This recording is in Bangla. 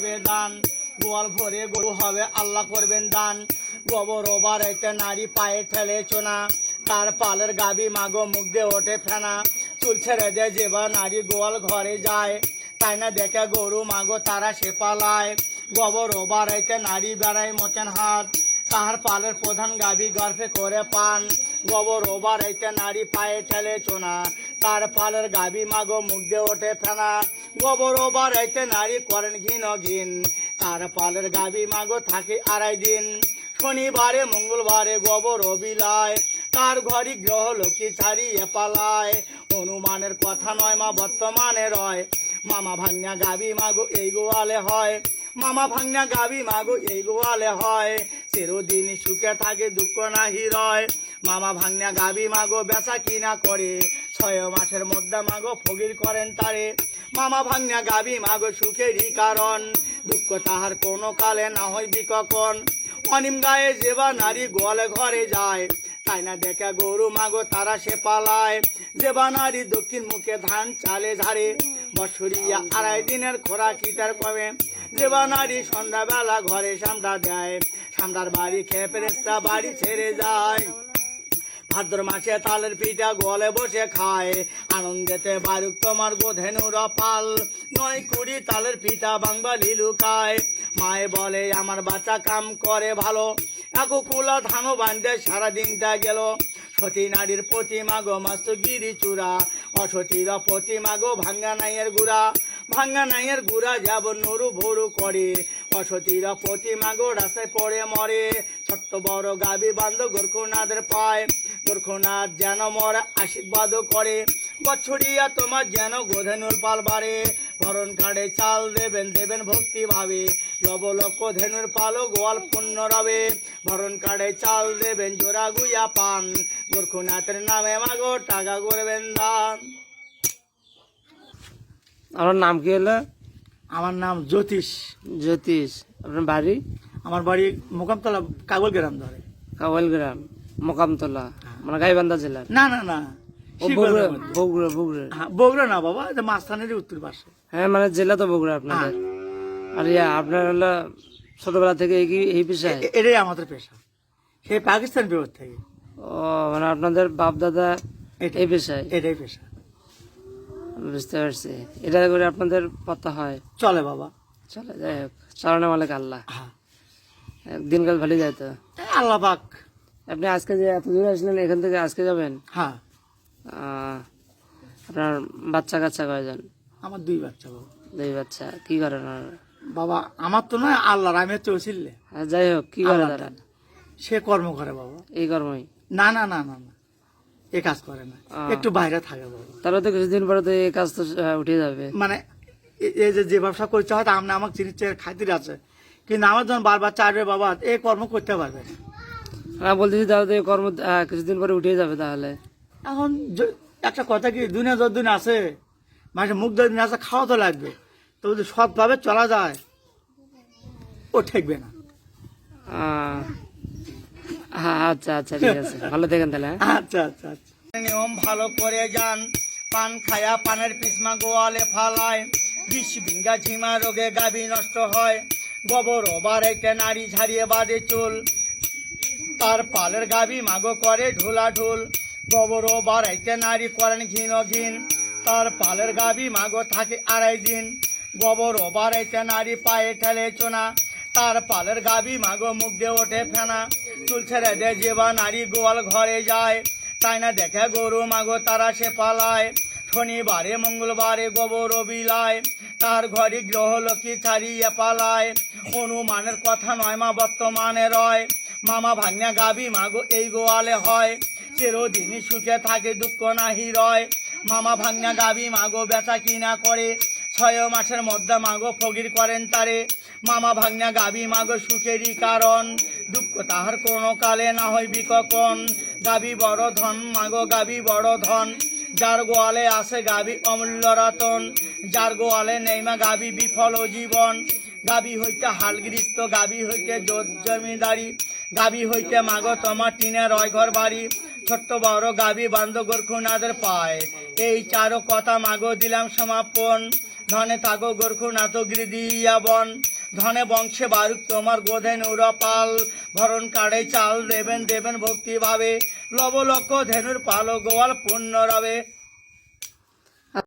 করবে দান, গোয়াল ভরে গরু হবে আল্লাহ করবেন দান। গোবর ওবার একটা নারী পায়ে ঠেলে চোনা, তার পালের গাবি মাগো মুখ দিয়ে ওঠে ফেনা। চুল ছেড়ে দেয় যেবা নারী গোয়াল ঘরে যায়, তাই না দেখে গরু মাগো তারা সে পালায়। গোবর ওবার একটা নারী বেড়ায় মোচেন হাত, তাহার পালের প্রধান গাবি গর্ভে করে পান। গোবর ওবার একটা নারী পায়ে ঠেলে চোনা, তার পালের গাবি মাগো মুখ দিয়ে ওঠে ফেনা। গোবর ওবার একটা নারী করেন ঘিন ঘিন, তার পালের গাবি মাগো থাকে 2.5 দিন। শনিবারে মঙ্গলবারে গোবর বিলায়, তার ঘরে গ্রহ লক্ষ্মী ছাড়িয়ে পালায়। অনুমানের কথা নয় মা বর্তমানে রয়, মামা ভাঙনা গাবি মাগো এই গোয়ালে হয়। মামা ভাঙনা গাবি মাগো এই গোয়ালে হয়, চিরদিন সুখে থাকে দুঃখ নাহি রয়। মামা ভাঙনা গাবি মাগো বেচা কিনা করে, 6 মাসের মধ্যে মাগো ফকির করেন তারে। মামা ভাঙনা গাবি মাগো সুখেরই কারণ, দুঃখ তাহার কোনো কালে না হইবি কখন। অনিম গায়ে যেবা নারী গোয়ালে ঘরে যায়, তাই না দেখে গরু মাগো তারা সে পালায়। যেবা নারী দক্ষিণ মুখে ধান চালে ঝাড়ে, বছরিয়া 2.5 দিনের খোরা কিটার কমে। যেবা নারী সন্ধ্যাবেলা ঘরে সামটা দেয়, সামটার বাড়ি খেয়ে ফেরেস্তা বাড়ি ছেড়ে যায়। ভাদ্র মাসে তালের পিঠা গোয়ালে বসে খায়, আনন্দেতে বারুক তোমার গোধেনুর পাল। 9 কুড়ি তালের পিঠা বাংবালি লুকায়, মায়ে বলে আমার বাচ্চা কাম করে ভালো। একু কুলা ধানও বান্ধে সারাদিনটা গেল। সতী নারীর প্রতি মাগো মাস্ত গিরি চূড়া, অসতীর প্রতি মাগো ভাঙ্গা নাইয়ের গুড়া। ভাঙ্গা নাইয়ের গুড়া যেমন নুরু ভরু করে, অসতীর প্রতি মাগো রাস্তায় পড়ে মরে। ছোট্ট বড় গাবি বান্ধ গোরখনাথের পায়, গোরখনাথ যেন মর আশীর্বাদ করে। বছরিয়া তোমার যেন গোধেনুর পাল বাড়ে, ভরণ কাড়ে চাল দেবেন দেবেন ভক্তি ভাবে। লক্ষ ধেনুর পালও গোয়াল পুণ্য রবে, ভরণ কাড়ে চাল দেবেন জোড়া গুইয়া পান। গোরখনাথের নামে মাগো টাকা করবেন দান। আমার নাম কি হলো? আমার নাম জ্যোতিষ। জ্যোতিষ। আপনার বাড়ি? আমার বাড়ি মোকামতলা, কাগল গ্রাম ধরে। কাওয়াল গ্রাম, মোকামতলা, মানে গাইবান্ধা জেলার? না না না, ও বগুড়া। বগুড়া বগুড়া? হ্যাঁ, বগুড়া না বাবা, এটা মাঝখানেরই উত্তর পাশে। হ্যাঁ, মানে জেলা তো বগুড়া আপনাদের। আর আপনার হলো ছোটবেলা থেকে এই পেশায়? এটাই আমাদের পেশা, সেই পাকিস্তান বিপদ থেকে। ও, মানে আপনাদের বাপ দাদা এই পেশায়? এটাই পেশা। বুঝতে পারছি। এটা করে আপনাদের পথা হয়? চলে বাবা, চলে। যাই হোক, চালানো মালিক আল্লাহ। হ্যাঁ, দিনকাল ভালো যায় তো? আল্লাহ পাক। আপনি আজকে যে এত দূরে আসলেন, এখান থেকে আজকে যাবেন? হ্যাঁ। আপনার বাচ্চা কাচ্চা কয়জন? আমার 2 বাচ্চা বাবা। 2 বাচ্চা। কি করেন বাবা? আমার তো নয়, আল্লাহর, আমি হচ্ছে ওসিলে। যাই হোক, কি করে তারা? সে কর্ম করে বাবা। এই কর্মই? না না না না না, এ কাজ করে না, একটু বাইরে থাকে বাবা। তাহলে তো কিছুদিন পরে তো এই কাজ তো উঠে যাবে। মানে এই যে ব্যবসা করছে, হয়তো আপনি আমাকে চিনিচ্ছে খাতির আছে, কিন্তু আমার যখন বারবার চাইবে বাবা এই কর্ম করতে পারবে না। হ্যাঁ, বলতেছি তাহলে তো এই কর্ম কিছুদিন পরে উঠে যাবে। তাহলে এখন একটা কথা কি, দুনিয়া যতদিন আছে, মানুষের মুখ যতদিন আছে, খাওয়া তো লাগবে। তো যদি সৎভাবে চলা যায়, ও ঠেকবে না। আচ্ছা আচ্ছা, ঠিক আছে, ভালো থাকেন তাহলে। আচ্ছা আচ্ছা আচ্ছা। নিয়ম ভালো করে যান, পান খায়া পানের পিসমা গোয়ালে ফালায়। 20 বিঙ্গা ঝিমা রোগে গাবি নষ্ট হয়, গোবর ওবার একটা নারী ঝাড়িয়ে বাঁধে চুল, তার পালের গাবি মাগো করে ঢোলা ঢোল। গোবর ওবার একটা নারী করেন ঘিন ঘিন, তার পালের গাবি মাগো থাকে 2.5 দিন। গোবর ওবার একটা নারী পায়ে ঠেলে চোনা, তার পালের গাবি মাগো মুখ দিয়ে ওঠে ফেনা। চুল ছেড়ে দেয় যেবা নারী গোয়াল ঘরে যায়, তাই না দেখে গরু মাগো তারা সে পালায়। শনিবারে মঙ্গলবারে গোবর বিলায়, তার ঘরে গ্রহ লক্ষ্মী ছাড়িয়ে পালায়। অনুমানের কথা নয় মা বর্তমানে রয়, মামা ভাঙনা গাবি মাগো এই গোয়ালে হয়, চিরদিনই সুখে থাকে দুঃখ নাহি রয়। মামা ভাঙনা গাবি মাগো বেচা কিনা করে, 6 মাসের মধ্যে মাগো ফকির করেন তারে। মামা ভাঙনা গাবি মাগো সুখেরই কারণ, দুঃখ তাহার কোনো কালে না হইবি কখন। গাবি বড় ধন মাগো গাবি বড় ধন, যার গোয়ালে আছে গাবি অমূল্য রতন। যার গোয়ালে নেই মা গাবি বিফল জীবন। গাবি হইতে হালগৃস্ত, গাবি হইতে জমিদারি, গাবি হইতে মাগো তোমার টিনের ঘর বাড়ি। ছোট্ট বড় গাবি বান্ধ গোরখনাথের পায়, এই 4 কথা মাগো দিলাম সমাপন। ধনে থাকো গোরখনাথ গৃদিয়া বন, ধনে বংশে বারুক তোমার গোধেনুর পাল, ভরণ কাড়ে চাল দেবেন দেবেন ভক্তি ভাবে, লব লক্ষ ধেনুর পাল গোয়াল পুণ্য রবে।